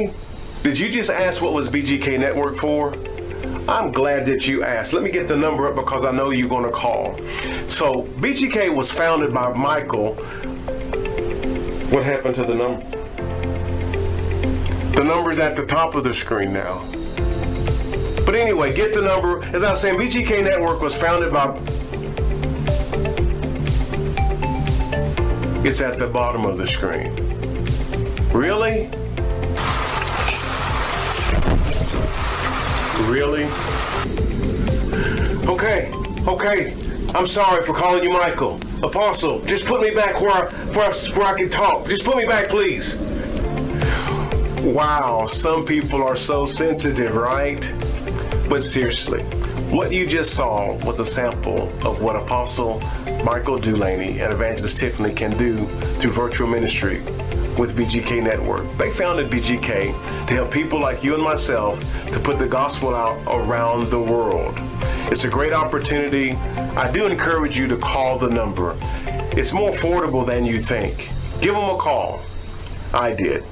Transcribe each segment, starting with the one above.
me? Did you just ask what was BGK Network for? I'm glad that you asked. Let me get the number up because I know you're going to call. So BGK was founded by Michael. What happened to the number? The number's at the top of the screen now. But anyway, get the number. As I was saying, BGK Network was founded by... It's at the bottom of the screen. Really? Really? Okay. I'm sorry for calling you Michael. Apostle, just put me back where I can talk. Just put me back, please. Wow, some people are so sensitive, right? But seriously, what you just saw was a sample of what Apostle Michael Dulaney and Evangelist Tiffany can do through virtual ministry with BGK Network. They founded BGK to help people like you and myself to put the gospel out around the world. It's a great opportunity. I do encourage you to call the number. It's more affordable than you think. Give them a call. I did.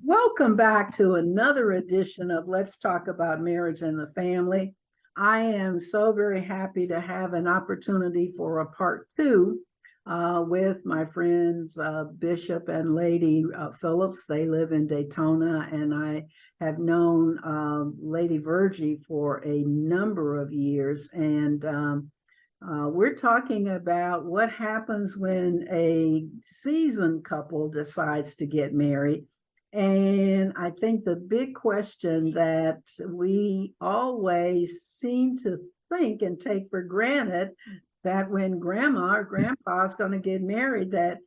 Welcome back to another edition of Let's Talk About Marriage and the Family. I am so very happy to have an opportunity for a part two with my friends Bishop and Lady Phillips. They live in Daytona, and I have known Lady Virgie for a number of years. And we're talking about what happens when a seasoned couple decides to get married. And I think the big question that we always seem to think and take for granted, that when grandma or grandpa is going to get married, that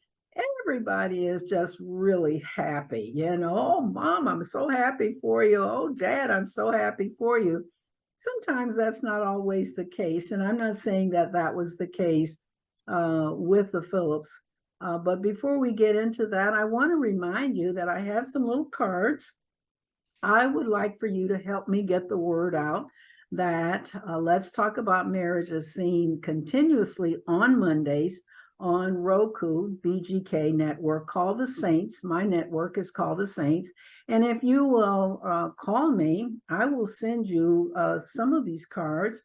everybody is just really happy. Oh, Mom, I'm so happy for you. Oh, Dad, I'm so happy for you. Sometimes that's not always the case. And I'm not saying that that was the case with the Phillips. But before we get into that, I want to remind you that I have some little cards. I would like for you to help me get the word out that Let's Talk About Marriage is seen continuously on Mondays on Roku, BGK Network, called The Saints. My network is called The Saints. And if you will call me, I will send you some of these cards.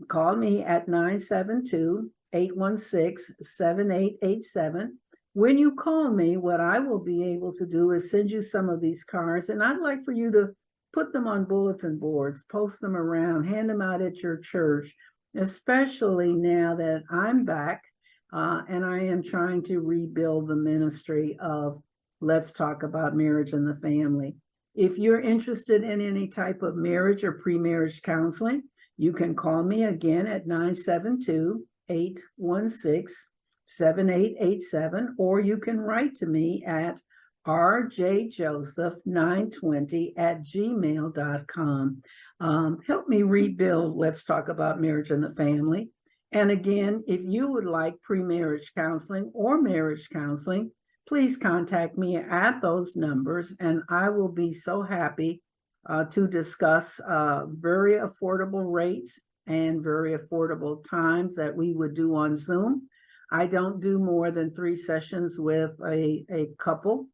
Call me at 972-816-7887. When you call me, what I will be able to do is send you some of these cards, and I'd like for you to put them on bulletin boards, post them around, hand them out at your church, especially now that I'm back and I am trying to rebuild the ministry of Let's Talk About Marriage and the Family. If you're interested in any type of marriage or pre-marriage counseling, you can call me again at 972-816-7887, or you can write to me at rjjoseph920@gmail.com. Help me rebuild Let's Talk About Marriage and the Family. And again, if you would like pre-marriage counseling or marriage counseling, please contact me at those numbers, and I will be so happy to discuss very affordable rates and very affordable times that we would do on Zoom. I don't do more than 3 sessions with a couple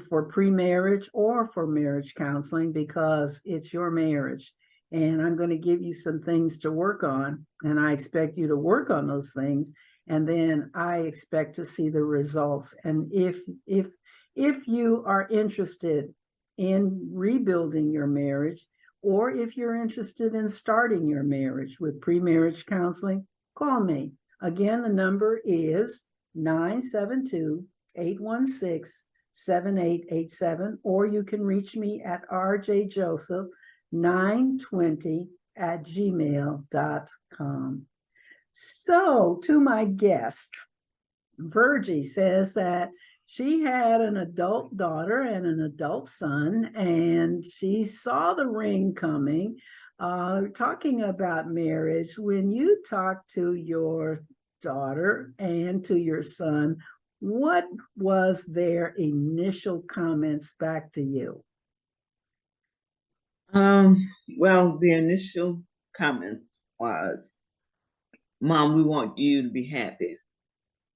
for pre-marriage or for marriage counseling, because it's your marriage. And I'm going to give you some things to work on, and I expect you to work on those things. And then I expect to see the results. And if you are interested in rebuilding your marriage, or if you're interested in starting your marriage with pre-marriage counseling, call me. Again, the number is 972-816-7887, or you can reach me at rjjoseph920@gmail.com. So, to my guest, Virgie says that she had an adult daughter and an adult son, and she saw the ring coming. Talking about marriage, when you talk to your daughter and to your son, what was their initial comments back to you? Well, the initial comment was, Mom, we want you to be happy.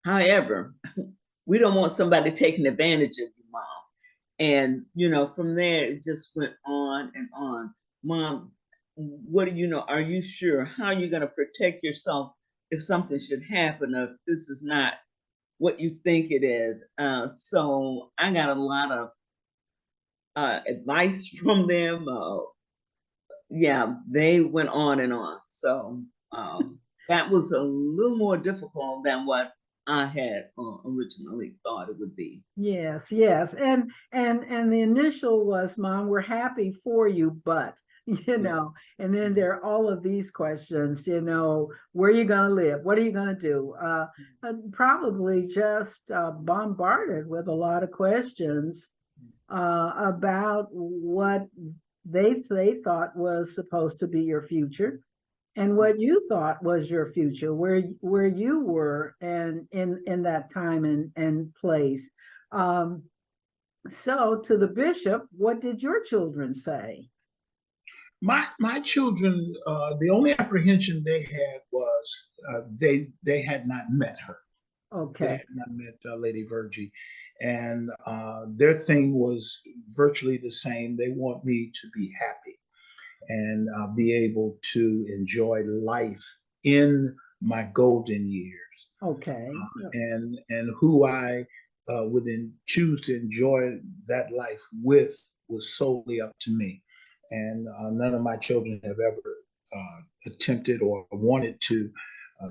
However, we don't want somebody taking advantage of you, Mom. And, from there, it just went on and on. Mom, what do you know? Are you sure? How are you going to protect yourself if something should happen, or if this is not what you think it is? So I got a lot of advice from them. Yeah, they went on and on. So that was a little more difficult than what I had originally thought it would be. Yes, yes. And the initial was, Mom, we're happy for you, but and then there are all of these questions, where are you going to live? What are you going to do? Probably just bombarded with a lot of questions about what they thought was supposed to be your future, and what you thought was your future, where you were and in that time and place. So to the bishop, what did your children say? My children, the only apprehension they had was they had not met her. They Okay. had not met Lady Virgie, and their thing was virtually the same. They want me to be happy and be able to enjoy life in my golden years, Okay. and who I would choose to enjoy that life with was solely up to me. And none of my children have ever attempted or wanted to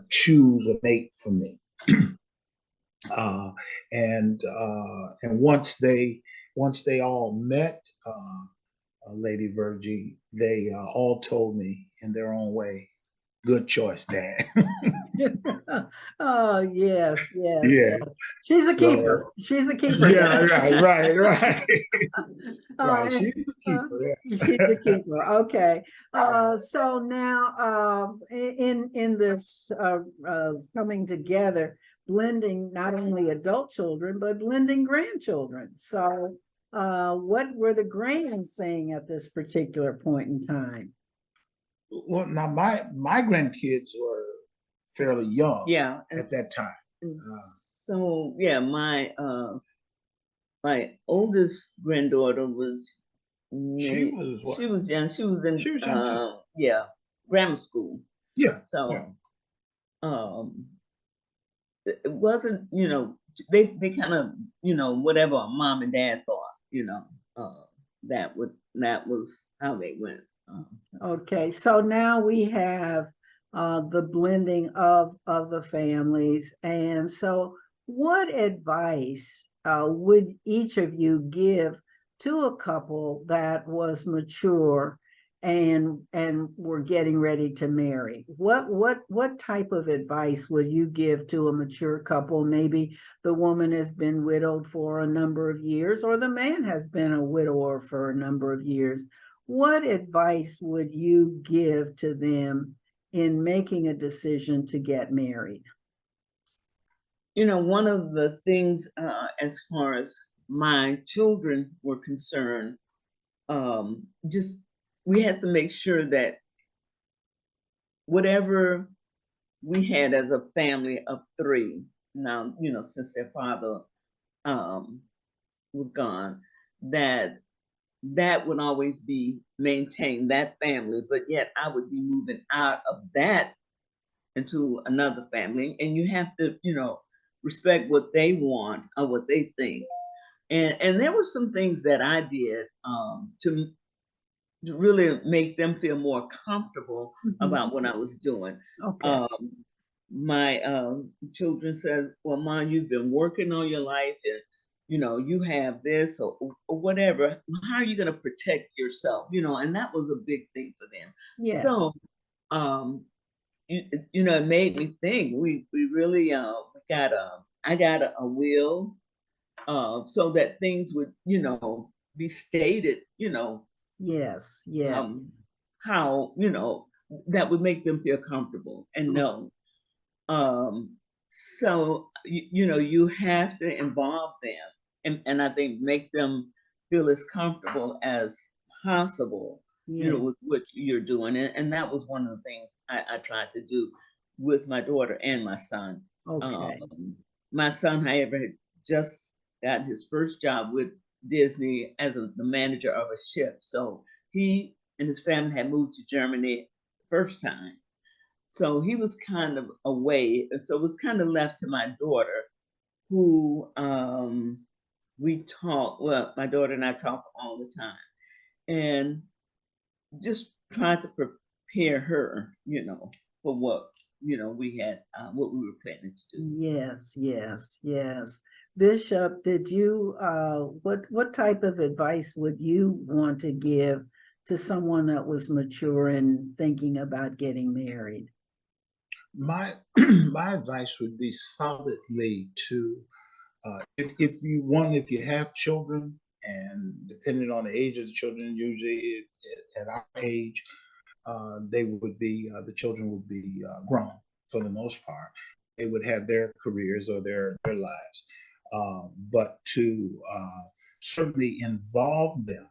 choose a mate for me. And once they all met Lady Virgie, they all told me in their own way, "Good choice, Dad." Oh, yes, yes, Yeah. yes. She's a So, keeper. She's a keeper. yeah, right. Right. And, She's a keeper. she's a keeper. Okay. So now, in this coming together, blending not only adult children but blending grandchildren. So, what were the grands saying at this particular point in time? Well, now my grandkids were fairly young, Yeah, at that time. So yeah, my oldest granddaughter was She was what? She was young. She was in She was young too. Yeah, grammar school. Yeah. So yeah. It wasn't, they kind of, whatever mom and dad thought, that was how they went. Okay, so now we have the blending of the families. And so what advice would each of you give to a couple that was mature and were getting ready to marry? What type of advice would you give to a mature couple? Maybe the woman has been widowed for a number of years, or the man has been a widower for a number of years. What advice would you give to them in making a decision to get married? One of the things, as far as my children were concerned, just we had to make sure that whatever we had as a family of three, now, since their father was gone, that would always be maintained, that family, but yet I would be moving out of that into another family. And you have to, respect what they want or what they think. And there were some things that I did to really make them feel more comfortable about what I was doing. Okay. My children says, well, Mom, you've been working all your life, and you have this or whatever. How are you going to protect yourself? And that was a big thing for them. Yeah. So, it made me think. We really I got a will, so that things would, be stated, Yes, yeah. how, that would make them feel comfortable and know. So, you have to involve them and I think make them feel as comfortable as possible, Yeah. with what you're doing. And that was one of the things I tried to do with my daughter and my son. Okay. My son, however, had just got his first job with Disney as the manager of a ship. So he and his family had moved to Germany the first time. So he was kind of away. And so it was kind of left to my daughter, who we talk, well, my daughter and I talk all the time. And just trying to prepare her, for what, we had, what we were planning to do. Yes, yes, yes. Bishop, did you, what type of advice would you want to give to someone that was mature and thinking about getting married? My my advice would be solidly to if you have children, and depending on the age of the children, usually at our age, they would be the children would be grown for the most part. They would have their careers or their lives, but to certainly involve them,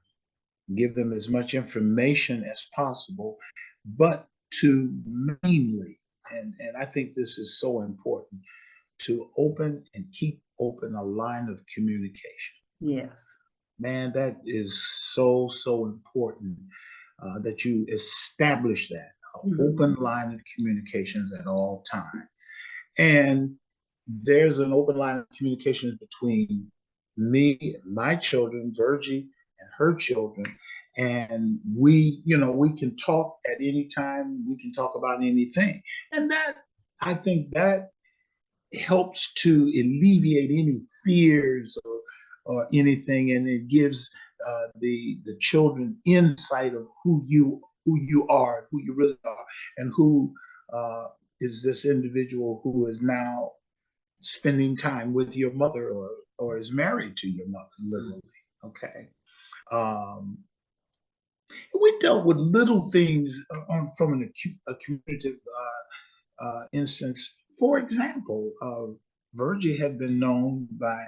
give them as much information as possible, but to mainly, and I think this is so important, to open and keep open a line of communication. Yes. Man, that is so, so important, that you establish that open line of communications at all time. And there's an open line of communications between me, my children, Virgie, and her children. And we can talk at any time. We can talk about anything. And I think that helps to alleviate any fears or anything, and it gives the children insight of who you are, who you really are, and who is this individual who is now spending time with your mother, or is married to your mother, literally. Okay. Um, we dealt with little things from a communicative instance. For example, Virgie had been known by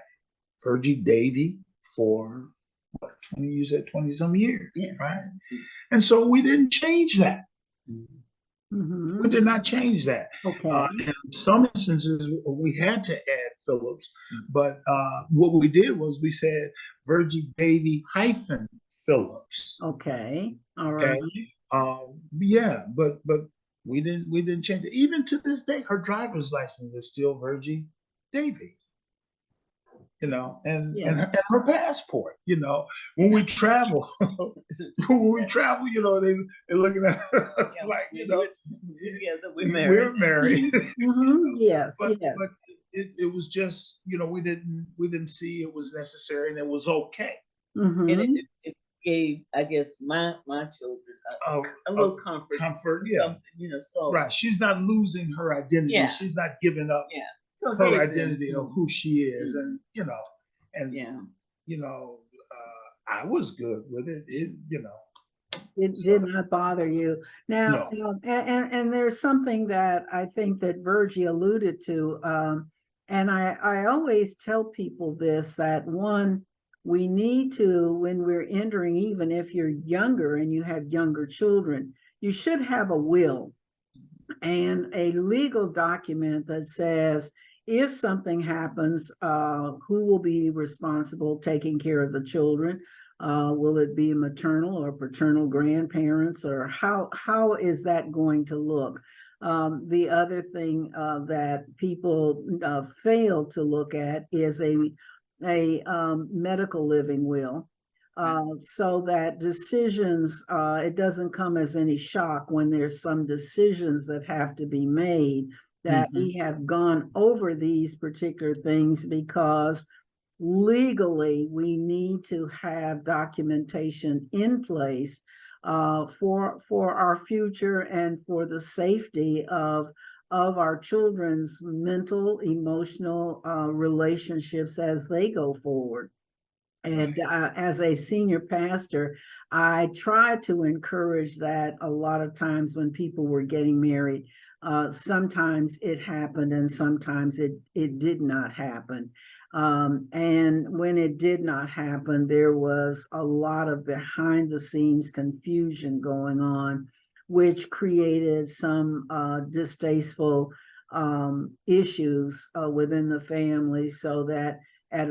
Virgie Davy for what, 20, you said 20 some years, Yeah. right? And so we didn't change that. We did not change that. Okay. In some instances, we had to add Phillips, but what we did was we said Virgie Davy hyphen Phillips. Okay. All Okay. right. Yeah, but we didn't change it. Even to this day, her driver's license is still Virgie Davy. And her passport. When we travel, they're looking at like, together, we're married. We're married. Yes, But yes. it was just, we didn't see it was necessary, and it was okay. And it gave, I guess, my children a little comfort. Comfort, yeah. So right. She's not losing her identity. Yeah. She's not giving up so her identity of who she is, and I was good with it. It did not bother you. Now, No. And there's something that I think that Virgie alluded to, and I always tell people this, that one, we need to, when we're entering, even if you're younger and you have younger children, you should have a will and a legal document that says, if something happens, who will be responsible taking care of the children? Will it be maternal or paternal grandparents, or how is that going to look? The other thing that people fail to look at is a medical living will, so that decisions, it doesn't come as any shock when there's some decisions that have to be made, that we have gone over these particular things, because legally we need to have documentation in place for our future and for the safety of of our children's mental, emotional relationships as they go forward. And as a senior pastor, I try to encourage that a lot of times when people were getting married. Sometimes it happened and sometimes it did not happen. And when it did not happen, there was a lot of behind the scenes confusion going on, which created some distasteful issues within the family, so that at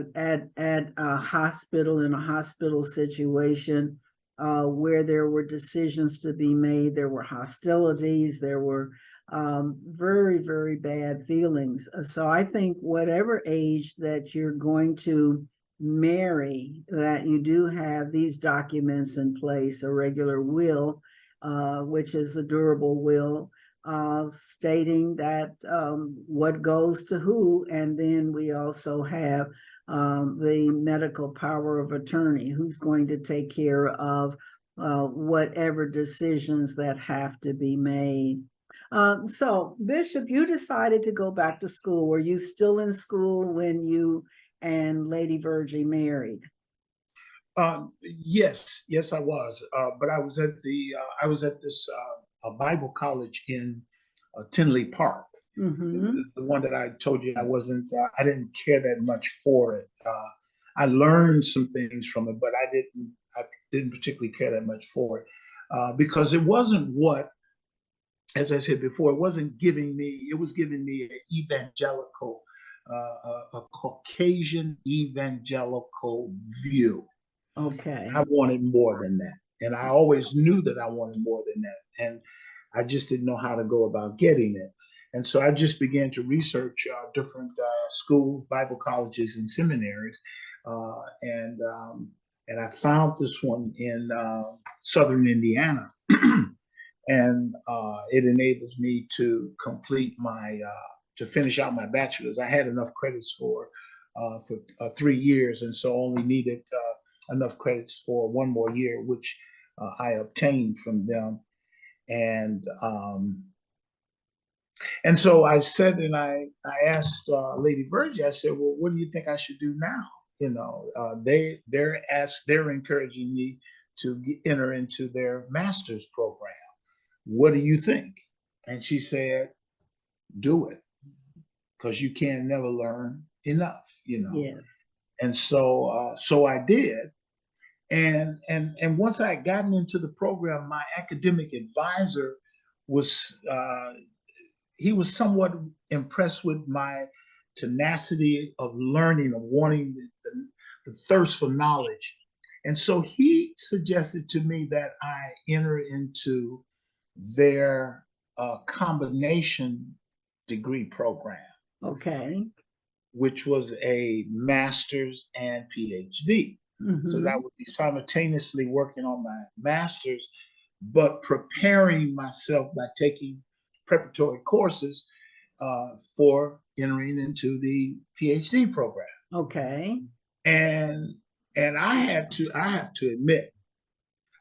a hospital, in a hospital situation, where there were decisions to be made, there were hostilities, there were very, very bad feelings. So I think whatever age that you're going to marry, that you do have these documents in place, a regular will, which is a durable will, stating that what goes to who, and then we also have the medical power of attorney, who's going to take care of whatever decisions that have to be made. So, Bishop, you decided to go back to school. Were you still in school when you and Lady Virgie married? Yes, I was. But I was at this Bible college in Tinley Park. Mm-hmm. The one that I told you I didn't care that much for it. I learned some things from it, but I didn't particularly care that much for it because it wasn't what, as I said before, it was giving me an evangelical, a Caucasian evangelical view. Okay. I wanted more than that. And I always knew that I wanted more than that. And I just didn't know how to go about getting it. And so I just began to research different schools, Bible colleges, and seminaries. And I found this one in Southern Indiana. And it enables me to complete to finish out my bachelor's. I had enough credits for 3 years, and so only needed enough credits for one more year, which I obtained from them. And so I said, and I asked Lady Virgie, I said, well, what do you think I should do now? You know, they're encouraging me to enter into their master's program. What do you think? And she said, do it, because you can never learn enough, you know. Yes. And so I did. And once I had gotten into the program, my academic advisor was he was somewhat impressed with my tenacity of learning, of wanting the thirst for knowledge. And so he suggested to me that I enter into their combination degree program. Okay. Which was a master's and PhD. Mm-hmm. So that would be simultaneously working on my master's, but preparing myself by taking preparatory courses for entering into the PhD program. Okay. And I have to admit,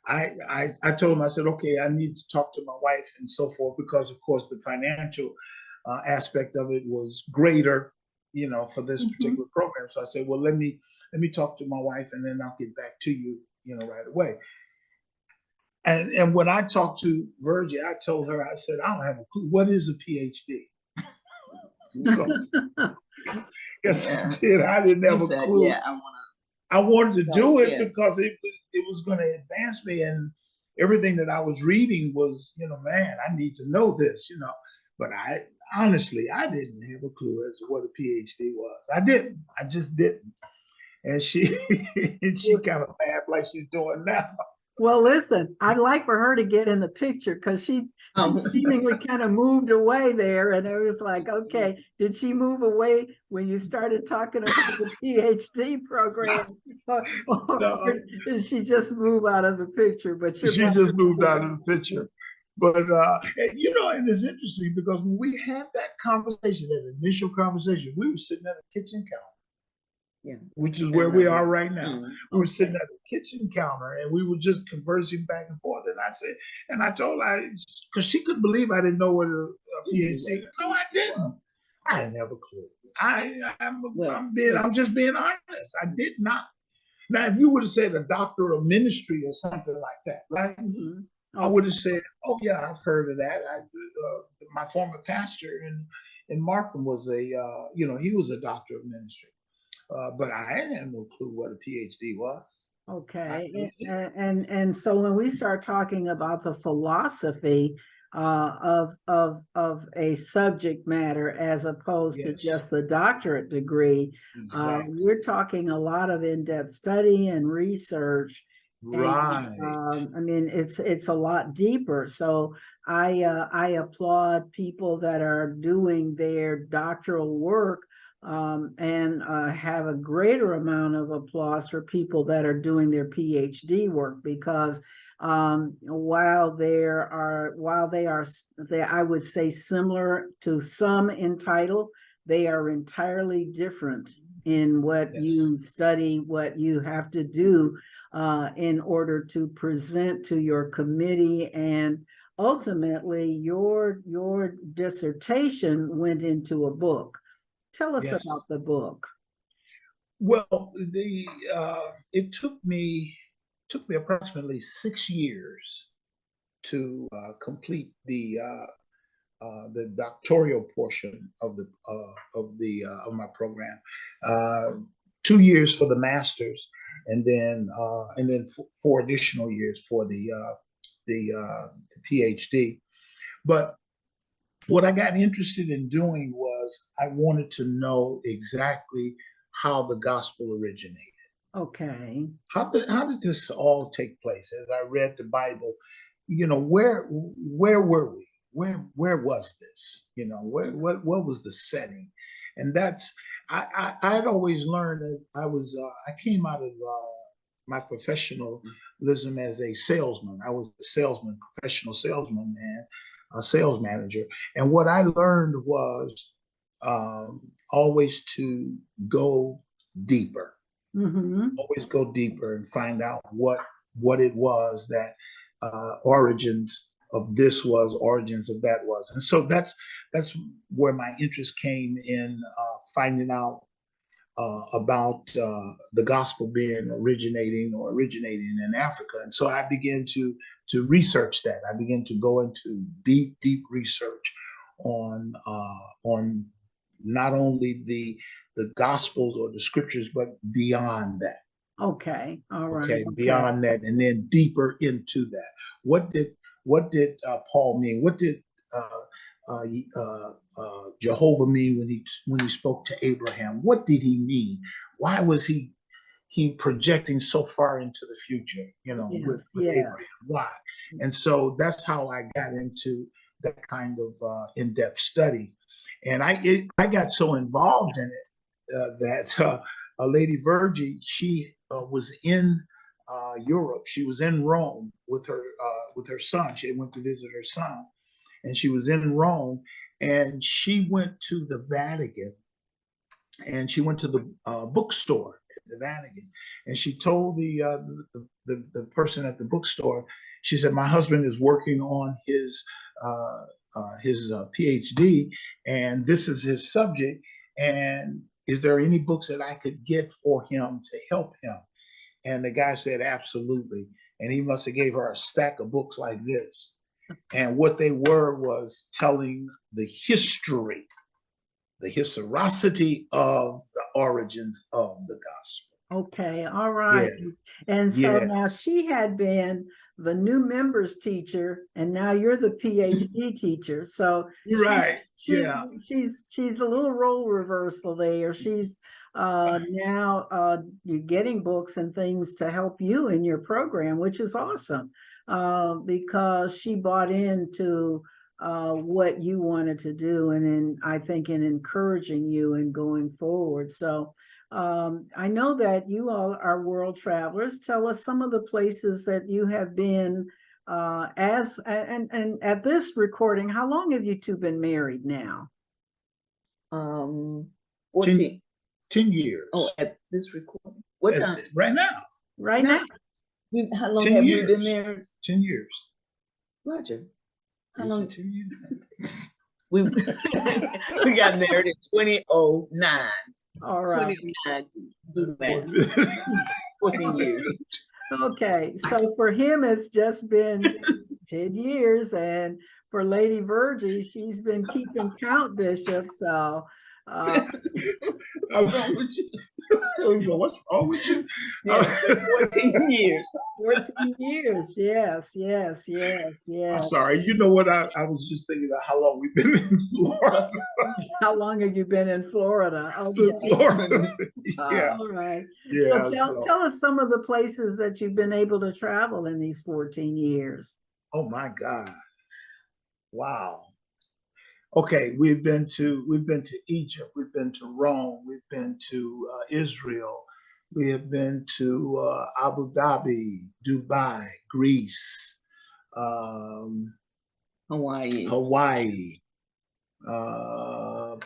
I told him, I said, okay, I need to talk to my wife and so forth, because of course the financial aspect of it was greater, you know, for this particular program. So I said, well, let me talk to my wife, and then I'll get back to you, you know, right away. And when I talked to Virgie, I told her, I said, I don't have a clue. What is a PhD? Because yes, I did. I didn't have a clue. Yeah, I wanted to do it because it was going to advance me, and everything that I was reading was, you know, man, I need to know this, you know. But I honestly didn't have a clue as to what a PhD was. I just didn't. And she kind of laughed like she's doing now. Well, listen, I'd like for her to get in the picture, because she seemingly kind of moved away there, and it was like, okay, did she move away when you started talking about the PhD program, or did she just move out of the picture? But she just moved out of the picture. But you know, and it's interesting because when we had that conversation, that initial conversation, we were sitting at a kitchen counter. Yeah. Which is where we are right now. Mm-hmm. We were sitting at a kitchen counter, and we were just conversing back and forth. And I told her, because she couldn't believe I didn't know what a a PhD? No, I didn't. I didn't have a clue. I'm just being honest. I did not. Now, if you would have said a doctor of ministry or something like that, right? Mhm. I would have said, "Oh yeah, I've heard of that." My former pastor in Markham was he was a doctor of ministry, but I had no clue what a PhD was. Okay, and so when we start talking about the philosophy of a subject matter as opposed to Yes, just the doctorate degree, exactly. we're talking a lot of in-depth study and research. And Right. I mean, it's a lot deeper. So I applaud people that are doing their doctoral work, and have a greater amount of applause for people that are doing their PhD work, because while they are, I would say, similar to some in title, they are entirely different in what Yes. you study, what you have to do in order to present to your committee. And ultimately your dissertation went into a book. Tell us Yes. about the book. Well, it took me approximately 6 years to complete the doctoral portion of my program. 2 years for the master's, and then 4 additional years for the PhD. But what I got interested in doing was I wanted to know exactly how the gospel originated. Okay. How did this all take place? As I read the Bible, where were we? Where was this? What was the setting? And that's I had always learned that I came out of my professionalism as a salesman. I was a salesman, professional salesman, and a sales manager. And what I learned was always to go deeper, Mm-hmm. always go deeper and find out what it was that origins of this was, origins of that was. And so that's where my interest came in, finding out about the gospel originating in Africa. And so I began to research that. I began to go into deep research on not only the gospels or the scriptures, but beyond that. Okay. All right. Okay, Okay. beyond that, and then deeper into that. What did Paul mean? What did Jehovah mean when he spoke to Abraham? What did he mean? Why was he projecting so far into the future? Yes. With Yes. Abraham. Why? And so that's how I got into that kind of in-depth study, and I got so involved in it that a lady Virgie, she was in Europe. She was in Rome with her son. She went to visit her son, and she was in Rome, and she went to the Vatican, and she went to the bookstore at the Vatican, and she told the person at the bookstore, she said, "My husband is working on his PhD, and this is his subject. And is there any books that I could get for him to help him?" And the guy said, "Absolutely." And he must have gave her a stack of books like this. And what they were was telling the history, the historicity of the origins of the gospel. Okay. All right. Yeah. And so Yeah. now she had been the new members teacher, and now you're the PhD teacher. So Right. she's Yeah. she's a little role reversal there. She's now you're getting books and things to help you in your program, which is awesome, because she bought into what you wanted to do, and I think in encouraging you in going forward. So I know that you all are world travelers. Tell us some of the places that you have been, and at this recording, how long have you two been married now? 14. 10 years. Oh, at this recording. What time? Right now. Right now? How long 10 have years. we been married? 10 years. Roger. How Is it long? 10 years? We we got married in 2009. All right. 2009, do the math. 14 years. Okay, so for him, it's just been 10 years, and for Lady Virgie, she's been keeping count, Bishop. So, What's wrong with you? What's wrong with you? Yeah, 14 years. 14 years. Yes, yes, yes, I'm yes. sorry. You know what? I was just thinking about how long we've been in Florida. How long have you been in Florida? Okay. Florida. Yeah. All right. Yeah. So tell us some of the places that you've been able to travel in these 14 years. Oh my God. Wow. Okay, we've been to Egypt, we've been to Rome, we've been to Israel, we have been to Abu Dhabi, Dubai, Greece, Hawaii,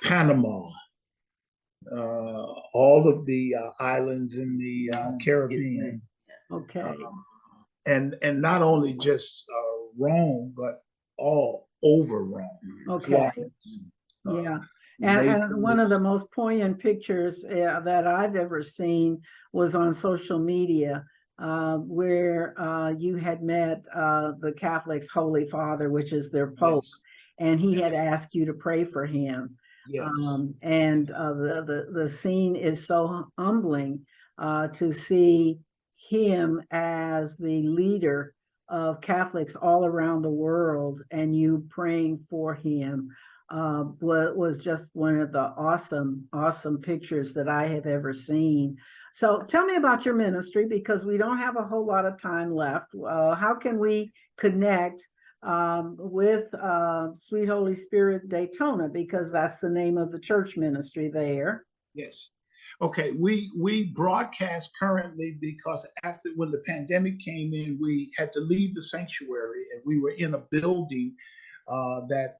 Panama, all of the islands in the Caribbean. Okay. And not only just Rome, but all over Rome. Okay. Florence, Yeah. And one of the most poignant pictures that I've ever seen was on social media, where you had met the Catholics' Holy Father, which is their Pope, Yes. and he had asked you to pray for him. Yes. And the scene is so humbling to see him as the leader of Catholics all around the world, and you praying for him was just one of the awesome pictures that I have ever seen. So tell me about your ministry, because we don't have a whole lot of time left. How can we connect with Sweet Holy Spirit Daytona, because that's the name of the church ministry there? Yes. Okay, we broadcast currently because when the pandemic came in, we had to leave the sanctuary, and we were in a building that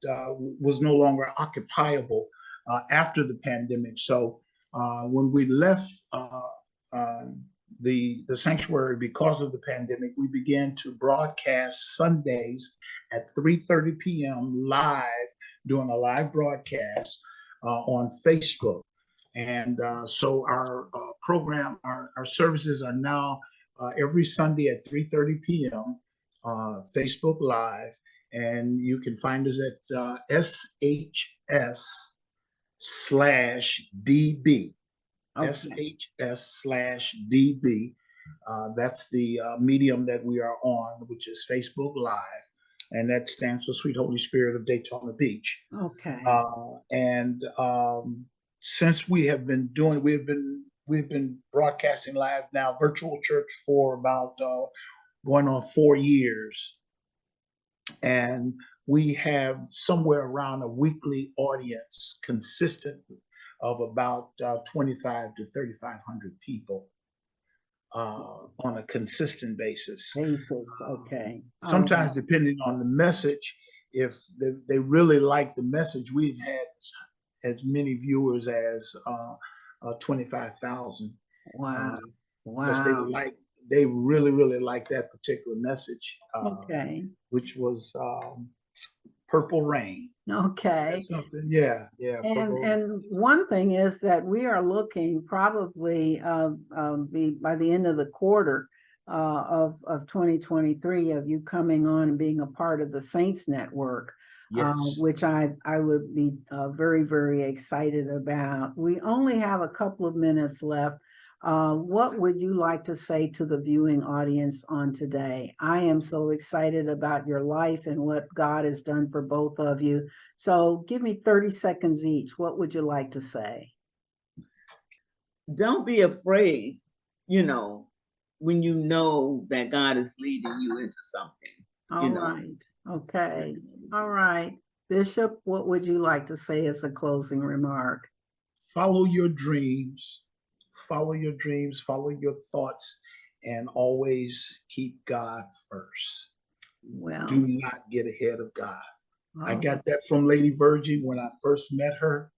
was no longer occupiable after the pandemic. So when we left the sanctuary because of the pandemic, we began to broadcast Sundays at 3:30 p.m. live, doing a live broadcast on Facebook. And so our program, our services are now every Sunday at 3:30 p.m. Facebook Live, and you can find us at SHS/DB. Okay. SHS/DB. That's the medium that we are on, which is Facebook Live, and that stands for Sweet Holy Spirit of Daytona Beach. Okay. And since we've been broadcasting live now, virtual church, for about going on 4 years, and we have somewhere around a weekly audience consistent of about 25 to 3,500 people on a consistent basis. Okay. Sometimes, depending on the message, if they really like the message, we've had as many viewers as 25,000. Wow. Because they really like that particular message. Okay. Which was Purple Rain. Okay. That's something, yeah. And one thing is that we are looking probably by the end of the quarter of 2023 of you coming on and being a part of the Saints Network. Yes. Which I would be very, very excited about. We only have a couple of minutes left. What would you like to say to the viewing audience on today? I am so excited about your life and what God has done for both of you. So give me 30 seconds each. What would you like to say? Don't be afraid, when you know that God is leading you into something. All right. Okay. All right. Bishop, what would you like to say as a closing remark? Follow your dreams. Follow your dreams. Follow your thoughts, and always keep God first. Well, do not get ahead of God. I got that from Lady Virgie when I first met her.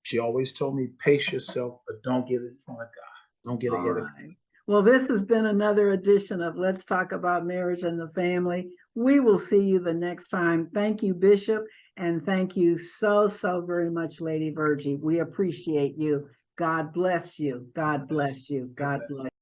She always told me, pace yourself, but don't get in front of God. Don't get ahead of God. Well, this has been another edition of Let's Talk About Marriage and the Family. We will see you the next time. Thank you, Bishop. And thank you so very much, Lady Virgie. We appreciate you. God bless you. God bless you. God bless.